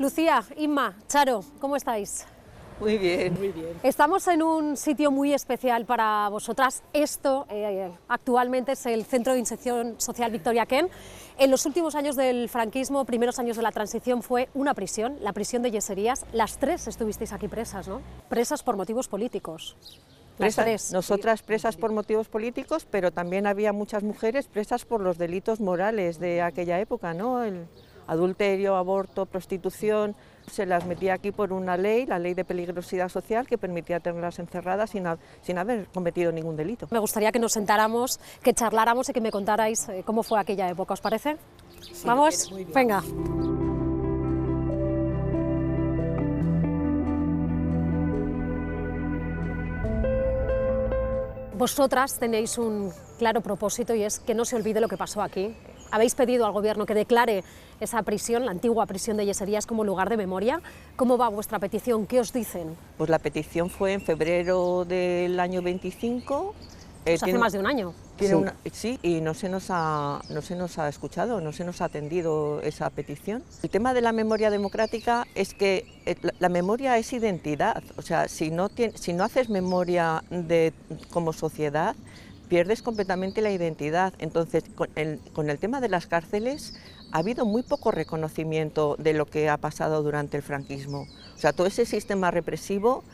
Lucía, Inma, Charo, ¿cómo estáis? Muy bien, muy bien. Estamos en un sitio muy especial para vosotras. Esto actualmente es el Centro de Inserción Social Victoria Kent. En los últimos años del franquismo, primeros años de la transición, fue una prisión, la prisión de Yeserías. Las tres estuvisteis aquí presas, ¿no? Presas por motivos políticos. Las tres. Nosotras presas por motivos políticos, pero también había muchas mujeres presas por los delitos morales de aquella época, ¿no? El adulterio, aborto, prostitución. Se las metía aquí por una ley, la ley de peligrosidad social, que permitía tenerlas encerradas sin haber cometido ningún delito. Me gustaría que nos sentáramos, que charláramos y que me contarais cómo fue aquella época, ¿os parece? Sí, ¿vamos? Venga. Vosotras tenéis un claro propósito y es que no se olvide lo que pasó aquí. Habéis pedido al Gobierno que declare esa prisión, la antigua prisión de Yeserías, como lugar de memoria. ¿Cómo va vuestra petición? ¿Qué os dicen? Pues la petición fue en febrero del año 25. Hace más de un año. Sí, y no se nos ha escuchado, no se nos ha atendido esa petición. El tema de la memoria democrática es que la memoria es identidad, o sea, si no haces memoria como sociedad, pierdes completamente la identidad. Entonces, con el tema de las cárceles, ha habido muy poco reconocimiento de lo que ha pasado durante el franquismo. O sea, todo ese sistema represivo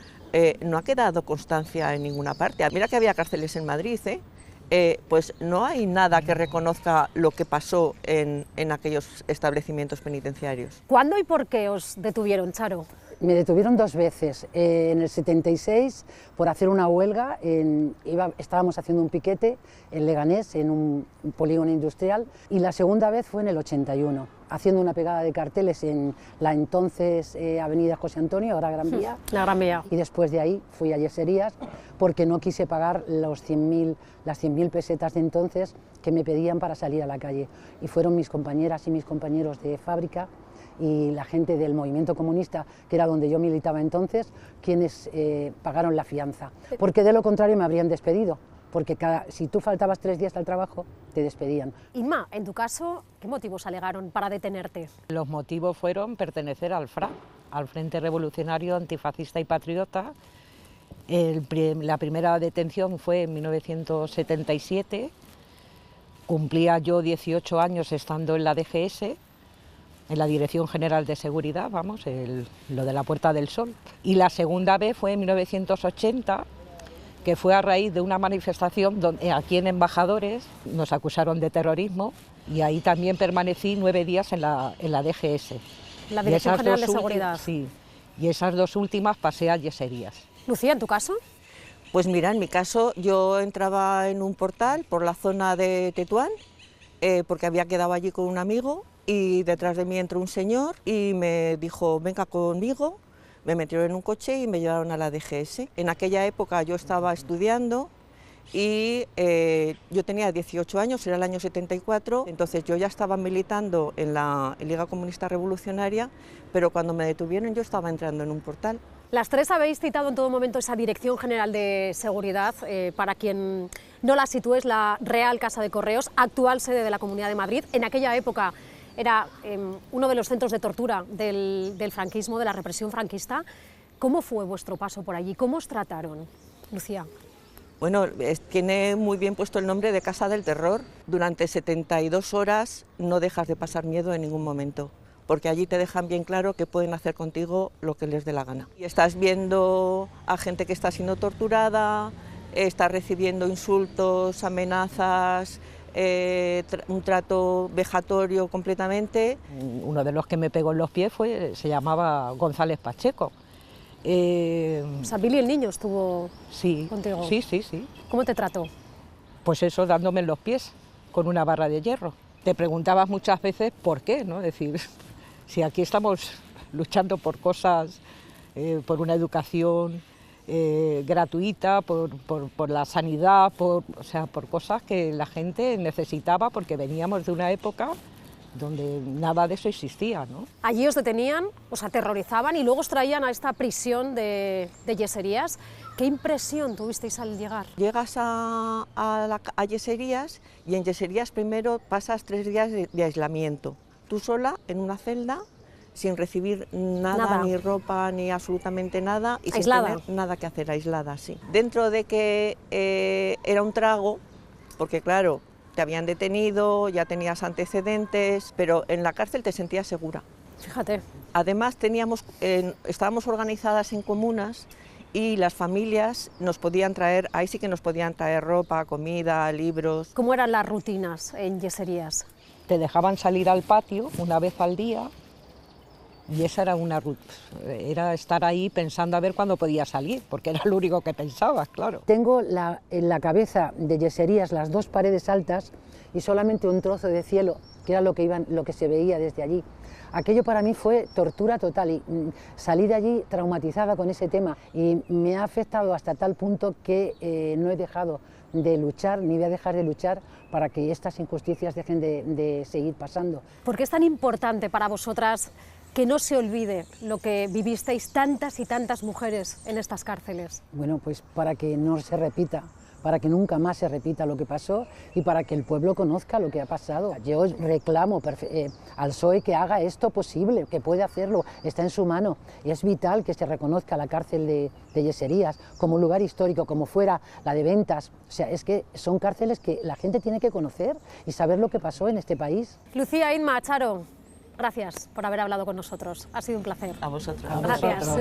no ha quedado constancia en ninguna parte. Mira que había cárceles en Madrid, pues no hay nada que reconozca lo que pasó en aquellos establecimientos penitenciarios. ¿Cuándo y por qué os detuvieron, Charo? Me detuvieron dos veces, en el 76 por hacer una huelga, estábamos haciendo un piquete en Leganés, en un polígono industrial, y la segunda vez fue en el 81, haciendo una pegada de carteles en la entonces avenida José Antonio, ahora Gran Vía. La Gran Vía. Y después de ahí fui a Yeserías porque no quise pagar las 100.000 pesetas de entonces que me pedían para salir a la calle. Y fueron mis compañeras y mis compañeros de fábrica y la gente del movimiento comunista, que era donde yo militaba entonces, quienes pagaron la fianza, porque de lo contrario me habrían despedido, porque si tú faltabas 3 días al trabajo, te despedían. Inma, en tu caso, ¿qué motivos alegaron para detenerte? Los motivos fueron pertenecer al FRA, al Frente Revolucionario Antifascista y Patriota. La primera detención fue en 1977, cumplía yo 18 años estando en la DGS, en la Dirección General de Seguridad, vamos, lo de la Puerta del Sol. Y la segunda vez fue en 1980, que fue a raíz de una manifestación donde aquí en Embajadores nos acusaron de terrorismo y ahí también permanecí 9 días en la DGS. La Dirección General de Seguridad. Sí, y esas dos últimas pasé a Yeserías. Lucía, ¿en tu caso? Pues mira, en mi caso yo entraba en un portal por la zona de Tetuán, porque había quedado allí con un amigo, y detrás de mí entró un señor y me dijo, venga conmigo, me metieron en un coche y me llevaron a la DGS. En aquella época yo estaba estudiando y yo tenía 18 años, era el año 74, entonces yo ya estaba militando en la Liga Comunista Revolucionaria, pero cuando me detuvieron yo estaba entrando en un portal. Las tres habéis citado en todo momento esa Dirección General de Seguridad. Para quien no la sitúe, es la Real Casa de Correos, actual sede de la Comunidad de Madrid. En aquella época era uno de los centros de tortura del franquismo, de la represión franquista. ¿Cómo fue vuestro paso por allí? ¿Cómo os trataron, Lucía? Bueno, tiene muy bien puesto el nombre de Casa del Terror. Durante 72 horas no dejas de pasar miedo en ningún momento, porque allí te dejan bien claro que pueden hacer contigo lo que les dé la gana. Y estás viendo a gente que está siendo torturada, está recibiendo insultos, amenazas, un trato vejatorio completamente. Uno de los que me pegó en los pies se llamaba González Pacheco. O sea, Billy el niño estuvo contigo. Sí. ¿Cómo te trató? Pues eso, dándome en los pies con una barra de hierro. Te preguntabas muchas veces por qué, ¿no? Es decir, si aquí estamos luchando por cosas, por una educación gratuita, por la sanidad, por cosas que la gente necesitaba, porque veníamos de una época donde nada de eso existía, ¿no? Allí os detenían, os aterrorizaban y luego os traían a esta prisión de Yeserías. ¿Qué impresión tuvisteis al llegar? Llegas a Yeserías y en Yeserías primero pasas 3 días de aislamiento. Tú sola en una celda, sin recibir nada, ni ropa, ni absolutamente nada, y aislada. sin tener nada que hacer, aislada, sí. Dentro de que era un trago, porque claro, te habían detenido, ya tenías antecedentes, pero en la cárcel te sentías segura. Fíjate. Además estábamos organizadas en comunas y las familias nos podían traer, ahí sí que nos podían traer ropa, comida, libros. ¿Cómo eran las rutinas en Yeserías? Te dejaban salir al patio una vez al día y esa era era estar ahí pensando a ver cuándo podía salir, porque era lo único que pensabas, claro. Tengo en la cabeza de Yeserías las dos paredes altas y solamente un trozo de cielo, que era lo que se veía desde allí. Aquello para mí fue tortura total y salí de allí traumatizada con ese tema y me ha afectado hasta tal punto que no he dejado de luchar ni voy a dejar de luchar para que estas injusticias dejen de seguir pasando. ¿Por qué es tan importante para vosotras que no se olvide lo que vivisteis tantas y tantas mujeres en estas cárceles? Bueno, pues para que no se repita, para que nunca más se repita lo que pasó y para que el pueblo conozca lo que ha pasado. Yo reclamo al PSOE que haga esto posible, que puede hacerlo, está en su mano. Y es vital que se reconozca la cárcel de Yeserías como un lugar histórico, como fuera la de Ventas. O sea, es que son cárceles que la gente tiene que conocer y saber lo que pasó en este país. Lucía, Inma, Charo, gracias por haber hablado con nosotros. Ha sido un placer. A vosotros. Gracias.